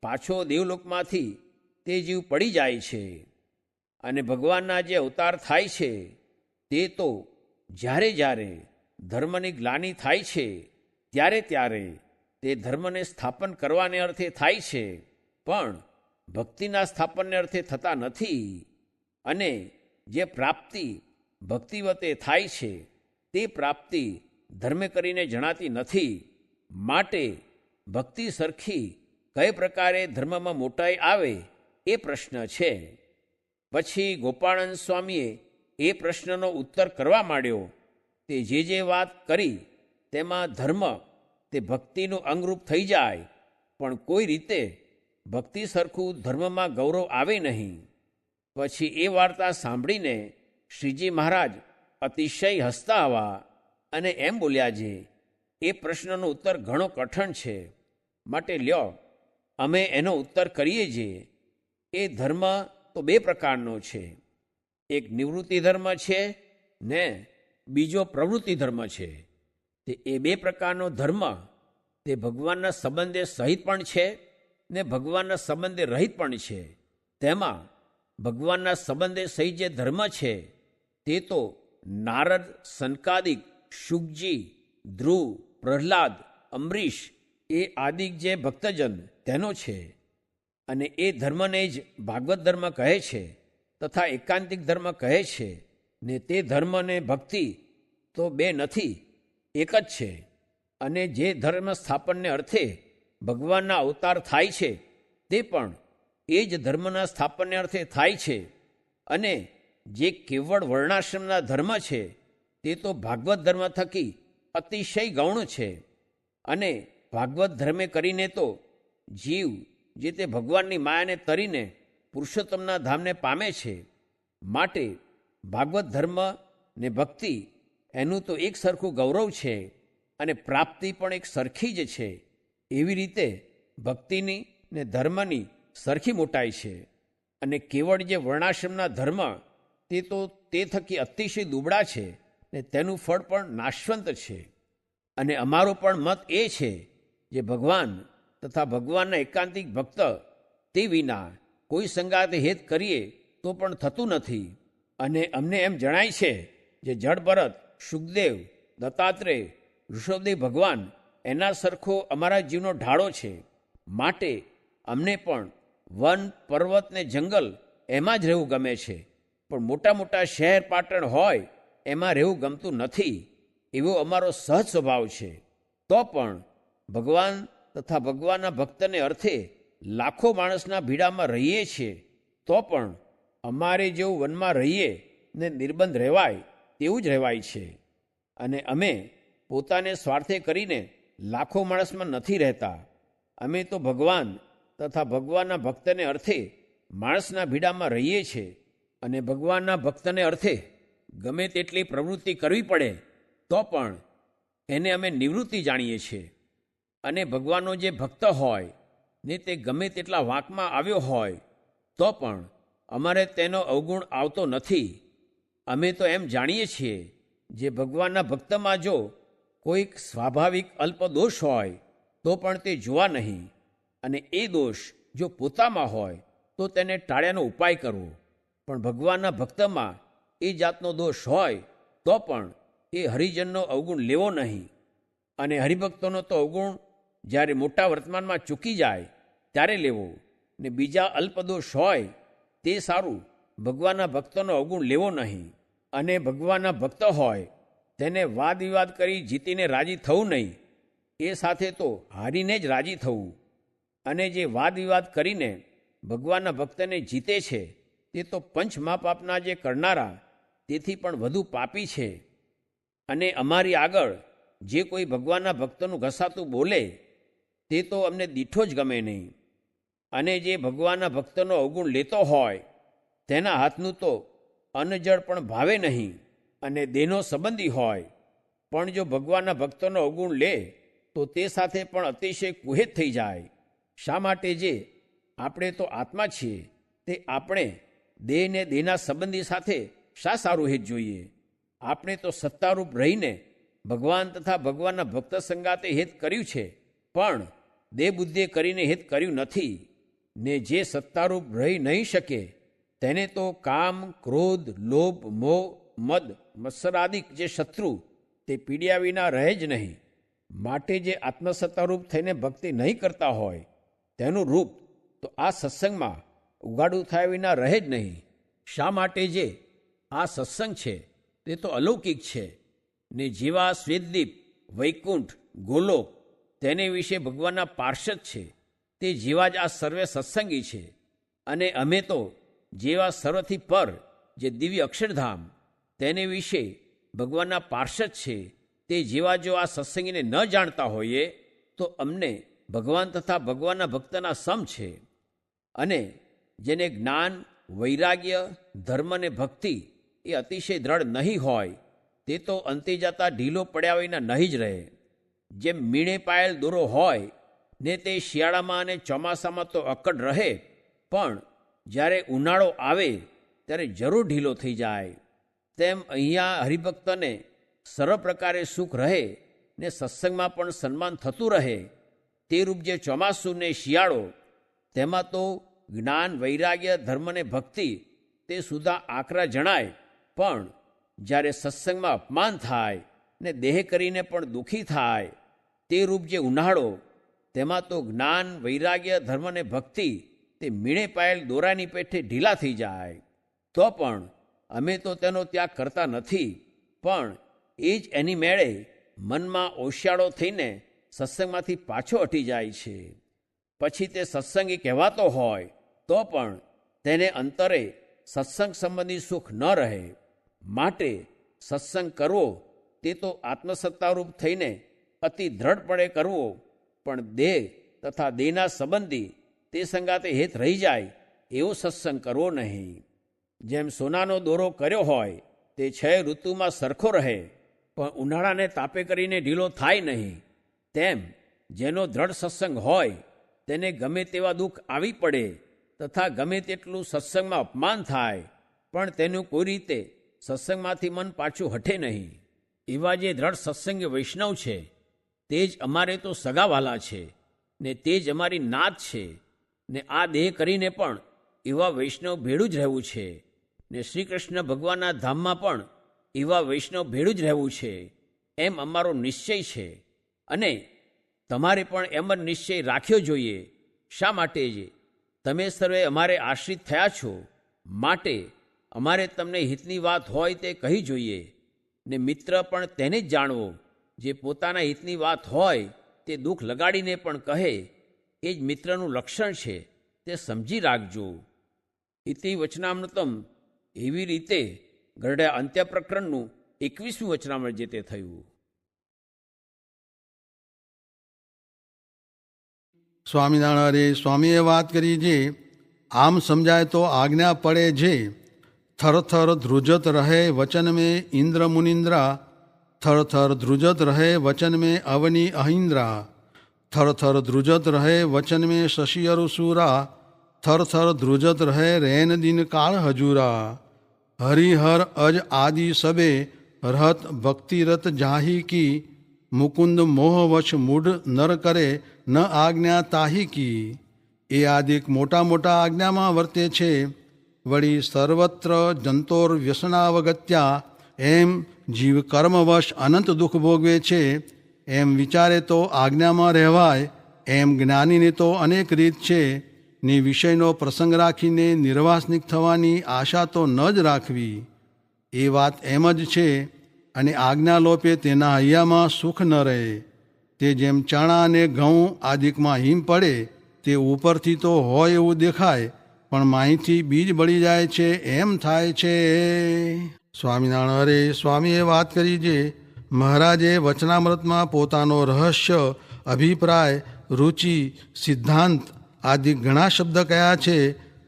પાછો દેવલોકમાંથી તે જીવ પડી જાય છે. અને ભગવાનના જે અવતાર થાય છે તે તો જ્યારે જ્યારે ધર્મની ગ્લાનિ થાય છે ત્યારે ત્યારે તે ધર્મને સ્થાપન કરવાને અર્થે થાય છે, પણ ભક્તિના સ્થાપનને અર્થે થતા નથી. અને જે પ્રાપ્તિ ભક્તિ વતે થાય છે તે પ્રાપ્તિ ધર્મે કરીને જણાતી નથી. માટે ભક્તિ સરખી કઈ પ્રકારે ધર્મમાં મોટાઈ આવે એ પ્રશ્ન છે. પછી ગોપાળાનંદ સ્વામીએ એ પ્રશ્નનો ઉત્તર કરવા માંડ્યો. તે જે વાત કરી તેમાં ધર્મ તે ભક્તિનું અંગરૂપ થઈ જાય, પણ કોઈ રીતે ભક્તિ સરખું ધર્મમાં ગૌરવ આવે નહીં. પછી એ વાર્તા સાંભળીને શ્રીજી મહારાજ અતિશય હસતા આવ્યા અને એમ બોલ્યા છે, એ પ્રશ્નનો ઉત્તર ઘણો કઠણ છે, માટે લ્યો અમે એનો ઉત્તર કરીએ છીએ. એ ધર્મ તો બે પ્રકારનો છે. એક નિવૃત્તિ ધર્મ છે ને બીજો પ્રવૃત્તિ ધર્મ છે. તે એ બે પ્રકારનો ધર્મ તે ભગવાનના સંબંધે સહિત પણ છે ને ભગવાનના સંબંધે રહિત પણ છે. તેમાં ભગવાનના સંબંધે સહિત જે ધર્મ છે તે તો નારદ, સનકાદિક, શુકજી, ધ્રુવ, પ્રહલાદ, અંબરીશ એ આદિક જે ભક્તજન તેનો છે. અને એ ધર્મને જ ભાગવત ધર્મ કહે છે તથા એકાંતિક ધર્મ કહે છે. ને તે ધર્મ ને ભક્તિ તો બે નથી, એક જ છે. અને જે ધર્મ સ્થાપનને અર્થે ભગવાનના અવતાર થાય છે તે પણ એ જ ધર્મના સ્થાપનને અર્થે થાય છે. અને જે કેવળ વર્ણાશ્રમના ધર્મ છે તે તો ભાગવત ધર્મ થકી અતિશય ગૌણ છે. અને ભાગવત ધર્મે કરીને તો જીવ જે તે ભગવાનની માયાને તરીને પુરુષોત્તમના ધામને પામે છે. માટે ભાગવત ધર્મ ને ભક્તિ એનું તો એક સરખું ગૌરવ છે અને પ્રાપ્તિ પણ એક સરખી જ છે. એવી રીતે ભક્તિની ને ધર્મની સરખી મોટાઈ છે. અને કેવળ જે વર્ણાશ્રમના ધર્મ તે તો તે થકી અતિશય દુબળા છે ને તેનું ફળ પણ નાશવંત છે. અને અમારો પણ મત એ છે જે ભગવાન તથા ભગવાનના એકાંતિક ભક્ત તે વિના કોઈ સંગાતે હેત કરીએ તો પણ થતું નથી. અને અમને એમ જણાય છે જે જડભરત, શુકદેવ, દત્તાત્રેય, ઋષભદેવ ભગવાન એના સરખો અમારા જીવનો ઢાળો છે. માટે અમને પણ વન, પર્વત ને જંગલ એમાં જ રહેવું ગમે છે, પણ મોટા મોટા શહેર પાટણ હોય એમાં રહેવું ગમતું નથી. એવો અમારો સહજ સ્વભાવ છે. તો પણ ભગવાન તથા ભગવાનના ભક્તને અર્થે લાખો માણસના ભીડામાં રહીએ છીએ તો પણ અમારે જેવું વનમાં રહીએ ને નિર્બંધ રહેવાય તેવું જ રહેવાય છે. અને અમે પોતાને સ્વાર્થે કરીને લાખો માણસમાં નથી રહેતા. અમે તો ભગવાન તથા ભગવાનના ભક્તને અર્થે માણસના ભીડામાં રહીએ છીએ. અને ભગવાનના ભક્તને અર્થે ગમે તેટલી પ્રવૃત્તિ કરવી પડે તો પણ એને અમે નિવૃત્તિ જાણીએ છીએ. અને ભગવાનનો જે ભક્ત હોય ને તે ગમે તેટલા વાંકમાં આવ્યો હોય તો પણ અમારે તેનો અવગુણ આવતો નથી. અમે તો એમ જાણીએ છીએ જે ભગવાનના ભક્તમાં જો કોઈક સ્વાભાવિક અલ્પ દોષ હોય તો પણ તે જોવા નહીં. અને એ દોષ જો પોતામાં હોય તો તેને ટાળ્યાનો ઉપાય કરવો. પણ ભગવાનના ભક્તમાં એ જાતનો દોષ હોય તો પણ એ હરિજનનો અવગુણ લેવો નહીં. અને હરિભક્તોનો તો અવગુણ જ્યારે મોટા વર્તમાનમાં ચૂકી જાય ત્યારે લેવો. ને બીજા અલ્પદોષ હોય તે સારું, ભગવાનના ભક્તોનો અવગુણ લેવો નહીં. અને ભગવાનના ભક્ત હોય તેને વાદ વિવાદ કરી જીતીને રાજી થવું નહીં, એ સાથે તો હારીને જ રાજી થવું. અને જે વાદ વિવાદ કરીને ભગવાનના ભક્તને જીતે છે તે તો પંચ મહાપાપના જે કરનારા તેથી પણ વધુ પાપી છે. અને અમારી આગળ જે કોઈ ભગવાનના ભક્તનું ઘસાતું બોલે તે તો અમને દીઠો જ ગમે નહીં. અને જે ભગવાનના ભક્તનો અવગુણ લેતો હોય તેના હાથનું તો અન્નજળ પણ ભાવે નહીં. અને દેહનો સંબંધી હોય પણ જો ભગવાનના ભક્તનો અવગુણ લે તો તે સાથે પણ અતિશય કુહેત થઈ જાય. શા માટે? જે આપણે તો આત્મા છીએ તે આપણે દેહને દેહના સંબંધી સાથે શા સારું હેત જોઈએ? આપણે તો સત્તારૂપ રહીને ભગવાન તથા ભગવાનના ભક્ત સંગાતે હેત કર્યું છે, પણ દેહ બુદ્ધિએ કરીને હેત કર્યું નથી. ને જે સત્તારૂપ રહી નહીં શકે તેને તો કામ, ક્રોધ, લોભ, મોહ, મદ, મત્સરાદિક જે શત્રુ તે પીડ્યા વિના રહે જ નહીં. માટે જે આત્મસત્તારૂપ થઈને ભક્તિ નહીં કરતા હોય તેનું રૂપ તો આ સત્સંગમાં ઉગાડું થયા વિના રહે જ નહીં. શા માટે? જે આ સત્સંગ છે તે તો અલૌકિક છે. ને જેવા શ્વેતદીપ, વૈકુંઠ, ગોલોક તેને વિશે ભગવાનના પાર્ષદ છે તે જેવા જ આ સર્વે સત્સંગી છે. અને અમે તો જેવા સર્વથી પર જે દિવ્ય અક્ષરધામ તેને વિશે ભગવાનના પાર્ષદ છે તે જેવા જો આ સત્સંગીને ન જાણતા હોઈએ તો અમને ભગવાન તથા ભગવાનના ભક્તના સમ છે. અને જેને જ્ઞાન, વૈરાગ્ય, ધર્મ અને ભક્તિ એ અતિશય દ્રઢ નહીં હોય તે તો અંતે જતા ઢીલો પડ્યા વિના નહીં જ રહે. જેમ મીણે પાયેલ દોરો હોય ને તે શિયાળામાં અને ચોમાસામાં તો અકડ રહે, પણ જ્યારે ઉનાળો આવે ત્યારે જરૂર ઢીલો થઈ જાય, તેમ અહીંયા હરિભક્તને સર્વ પ્રકારે સુખ રહે ને સત્સંગમાં પણ સન્માન થતું રહે તે રૂપ જે ચોમાસું ને શિયાળો તેમાં તો જ્ઞાન, વૈરાગ્ય, ધર્મ ને ભક્તિ તે સુધા આકરા જણાય, પણ જ્યારે સત્સંગમાં અપમાન થાય ને દેહ કરીને પણ દુઃખી થાય તે રૂપ જે ઉનાળો તેમાં તો જ્ઞાન, વૈરાગ્ય, ધર્મ ને ભક્તિ તે મીણે પાયેલ દોરાની પેઠે ઢીલા થઈ જાય. તો પણ અમે તો તેનો ત્યાગ કરતા નથી, પણ એ જ એની મેળે મનમાં ઓશિયાળો થઈને સત્સંગમાંથી પાછો હટી જાય છે. પછી તે સત્સંગી કહેવાતો હોય તો પણ તેને અંતરે સત્સંગ સંબંધી સુખ ન રહે. માટે સત્સંગ કરવો તે તો આત્મસત્તારૂપ થઈને અતિ દ્રઢપણે કરવો, પણ દેહ તથા દેહના સંબંધી તે સંગાતે હેત રહી જાય એવો સત્સંગ કરવો નહીં. જેમ સોનાનો દોરો કર્યો હોય તે 6 ઋતુમાં સરખો રહે પણ ઉનાળાને તાપે કરીને ઢીલો થાય નહીં, તેમ જેનો દ્રઢ સત્સંગ હોય તેને ગમે તેવા દુઃખ આવી પડે તથા ગમે તેટલું સત્સંગમાં અપમાન થાય પણ તેનું કોઈ રીતે સત્સંગમાંથી મન પાછું હટે નહીં. એવા જે દ્રઢ સત્સંગી વૈષ્ણવ છે તે જ અમારે તો સગાવાલા છે ને તે જ અમારી નાત છે, ને આ દેહ કરીને પણ એવા વૈષ્ણવ ભેળું જ રહેવું છે, ને શ્રી કૃષ્ણ ભગવાનના ધામમાં પણ એવા વૈષ્ણવ ભેળું જ રહેવું છે એમ અમારો નિશ્ચય છે. અને તમારે પણ એમ જ નિશ્ચય રાખ્યો જોઈએ. શા માટે જ તમે સર્વે અમારે આશ્રિત થયા છો, માટે અમારે તમને હિતની વાત હોય તે કહી જોઈએ. ને મિત્ર પણ તેને જ જાણવો જે પોતાના હિતની વાત હોય તે દુઃખ લગાડીને પણ કહે, એ જ મિત્રનું લક્ષણ છે તે સમજી રાખજો. ઇતિ વચનામૃતમ એવી રીતે ગરડા અંત્ય પ્રકરણનું 21મું વચનામૃત જે તે થયું. સ્વામિનારાયણ અરે સ્વામીએ વાત કરી છે, આમ સમજાય તો આજ્ઞા પડે જે થર થર ધ્રુજત રહે વચન મેં ઇન્દ્ર મુનિન્દ્રા, થર થર ધ્રુજત રહે વચન મેં અવની અહિન્દ્રા, થર થર ધ્રુજત રહે વચન મેં શશી અરુસુરા, થર થર ધ્રુજત રહે રૈન દિન કાળ હજુરા, હરિહર અજ આદિ સબે રહત ભક્તિરત જાહી કી, મુકુંદ મોહવશ મૂઢ નર કરે ન આજ્ઞા તાહી કી. એ આદિક મોટા મોટા આજ્ઞામાં વર્તે છે, વળી સર્વત્ર જંતોર વ્યસનાવગત્યા, એમ જીવ કર્મવશ અનંત દુઃખ ભોગવે છે. એમ વિચારે તો આજ્ઞામાં રહેવાય, એમ જ્ઞાનીની તો અનેક રીત છે, ને વિષયનો પ્રસંગ રાખીને નિર્વાસનિક થવાની આશા તો ન જ રાખવી. એ વાત એમ જ છે, અને આજ્ઞા લોપે તેના હૈયામાં સુખ ન રહે. તે જેમ ચણા અને ઘઉં આદિકમાં હિમ પડે તે ઉપરથી તો હોય એવું દેખાય, પણ માહીથી બીજ બળી જાય છે એમ થાય છે. સ્વામિનારાયણ અરે સ્વામીએ વાત કરી છે, મહારાજે વચનામૃતમાં પોતાનો રહસ્ય, અભિપ્રાય, રુચિ, સિદ્ધાંત આદિ ઘણા શબ્દ કયા છે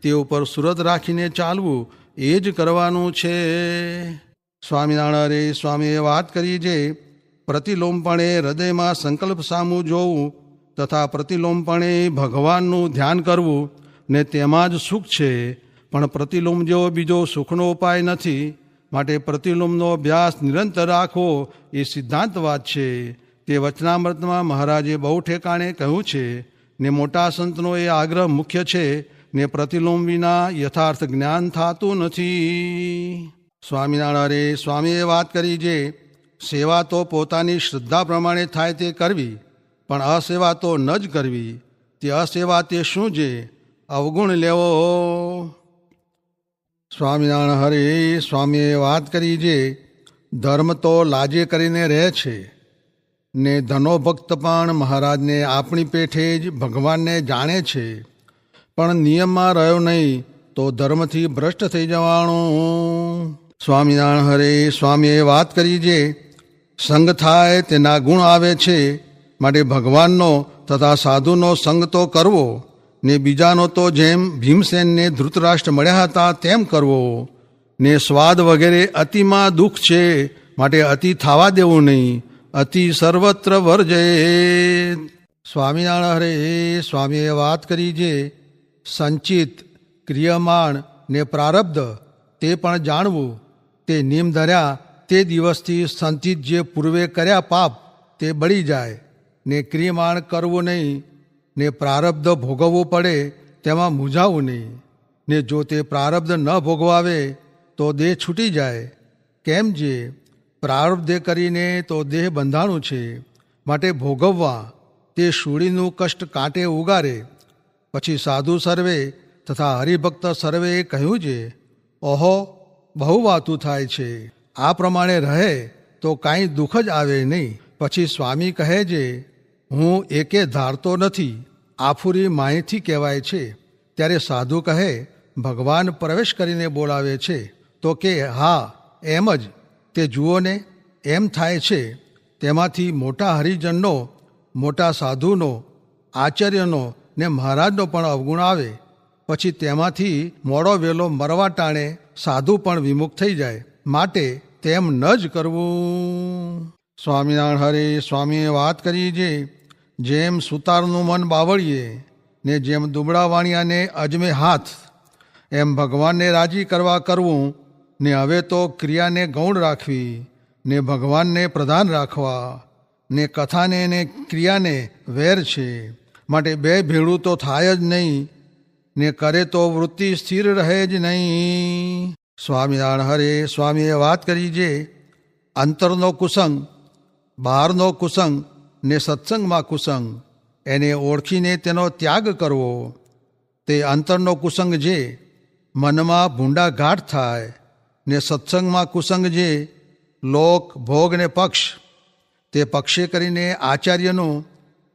તે ઉપર સુરત રાખીને ચાલવું એ જ કરવાનું છે. સ્વામિનારાયણ અરે સ્વામીએ વાત કરી છે, પ્રતિલોમપણે હૃદયમાં સંકલ્પ સામું જોવું તથા પ્રતિલોમપણે ભગવાનનું ધ્યાન કરવું ને તેમાં જ સુખ છે, પણ પ્રતિલોમ જેવો બીજો સુખનો ઉપાય નથી. માટે પ્રતિલોમનો અભ્યાસ નિરંતર રાખવો એ સિદ્ધાંત વાત છે. તે વચનામૃતમાં મહારાજે બહુ ઠેકાણે કહ્યું છે, ને મોટા સંતનો એ આગ્રહ મુખ્ય છે, ને પ્રતિલોમ વિના યથાર્થ જ્ઞાન થતું નથી. સ્વામિનારાયણ સ્વામીએ વાત કરી છે, સેવા તો પોતાની શ્રદ્ધા પ્રમાણે થાય તે કરવી, પણ અસેવા તો ન જ કરવી. તે અસેવા તે શું છે? અવગુણ લેવો. સ્વામિનારાયણ હરે સ્વામીએ વાત કરી છે, ધર્મ તો લાજે કરીને રહે છે, ને ધનોભક્ત પણ મહારાજને આપણી પેઠે જ ભગવાનને જાણે છે, પણ નિયમમાં રહ્યો નહીં તો ધર્મથી ભ્રષ્ટ થઈ જવાનું. સ્વામિનારાયણ હરે સ્વામીએ વાત કરી છે, સંગ થાય તેના ગુણ આવે છે, માટે ભગવાનનો તથા સાધુનો સંગ તો કરવો, ને બીજાનો તો જેમ ભીમસેનને ધૃતરાષ્ટ્ર મળ્યા હતા તેમ કરવો, ને સ્વાદ વગેરે અતિમાં દુઃખ છે, માટે અતિ થવા દેવું નહીં, અતિ સર્વત્ર વર્જે. સ્વામિનારાયણ હરે સ્વામીએ વાત કરી છે, સંચિત ક્રિયમાણ ને પ્રારબ્ધ તે પણ જાણવું, તે નિયમ ધર્યા તે દિવસથી સંચિત જે પૂર્વે કર્યા પાપ તે બળી જાય, ને ક્રિયમાણ કરવું નહીં, ને પ્રારબ્ધ ભોગવવું પડે તેમાં મૂંઝાવું નહીં, ને જો તે પ્રારબ્ધ ન ભોગવાવે તો દેહ છૂટી જાય. કેમ જે પ્રારબ્ધે કરીને તો દેહ બંધાણું છે, માટે ભોગવવા તે શૂળીનું કષ્ટ કાંટે ઉગારે. પછી સાધુ સર્વે તથા હરિભક્ત સર્વે કહ્યું છે, ઓહો બહુ વાતું થાય છે, આ પ્રમાણે રહે તો કાંઈ દુઃખ જ આવે નહીં. પછી સ્વામી કહે છે, હું એકે ધારતો નથી, આફુરી માહિતી કહેવાય છે. ત્યારે સાધુ કહે, ભગવાન પ્રવેશ કરીને બોલાવે છે, તો કે હા એમ જ, તે જુઓ ને એમ થાય છે. તેમાંથી મોટા હરિજનનો, મોટા સાધુનો, આચાર્યનો ને મહારાજનો પણ અવગુણ આવે. પછી તેમાંથી મોડો વેલો મરવા ટાણે સાધુ પણ વિમુખ થઈ જાય, માટે તેમ ન જ કરવું. સ્વામિનારાયણ હરે સ્વામીએ વાત કરી છે, જેમ સુતારનું મન બાવળીએ, ને જેમ દુબળા વાણિયાને અજમે હાથ, એમ ભગવાનને રાજી કરવા કરવું, ને હવે તો ક્રિયાને ગૌણ રાખવી, ને ભગવાનને પ્રધાન રાખવા, ને કથાને ને ક્રિયાને વેર છે, માટે બે ભેળું તો થાય જ નહીં, ને કરે તો વૃત્તિ સ્થિર રહે જ નહીં. સ્વામિનારાયણ હરે સ્વામીએ વાત કરી છે, અંતરનો કુસંગ, બહારનો કુસંગ ને સત્સંગમાં કુસંગ, એને ઓળખીને તેનો ત્યાગ કરવો. તે અંતરનો કુસંગ જે મનમાં ભૂંડા ગાંઠ થાય, ને સત્સંગમાં કુસંગ જે લોક ભોગ ને પક્ષ, તે પક્ષે કરીને આચાર્યનું,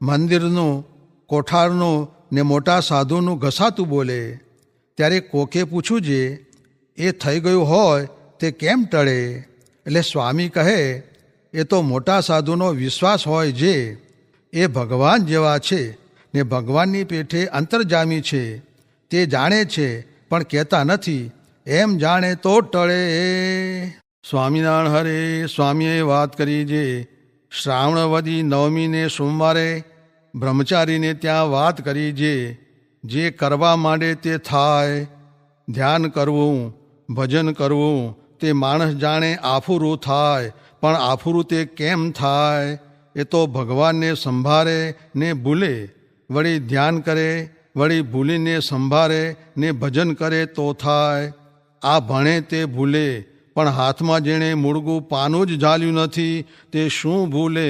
મંદિરનું, કોઠારનું ને મોટા સાધુનું ઘસાતું બોલે. ત્યારે કોકે પૂછ્યું છે, એ થઈ ગયું હોય તે કેમ ટળે? એટલે સ્વામી કહે, એ તો મોટા સાધુનો વિશ્વાસ હોય જે એ ભગવાન જેવા છે, ને ભગવાનની પેઠે અંતર્જામી છે, તે જાણે છે પણ કહેતા નથી, એમ જાણે તો ટળે. સ્વામિનારાયણ હરે સ્વામીએ વાત કરી છે, શ્રાવણવદી નવમીને સોમવારે બ્રહ્મચારીને ત્યાં વાત કરી છે, જે કરવા માંડે તે થાય. ધ્યાન કરવું, ભજન કરવું તે માણસ જાણે આફુરું થાય, પણ આફુરું તે કેમ થાય? એ તો ભગવાનને સંભાળે ને ભૂલે, વળી ધ્યાન કરે, વળી ભૂલીને સંભાળે ને ભજન કરે તો થાય. આ ભણે તે ભૂલે, પણ હાથમાં જેણે મૂળગું પાનું જ ઝાલ્યું નથી, તે શું ભૂલે?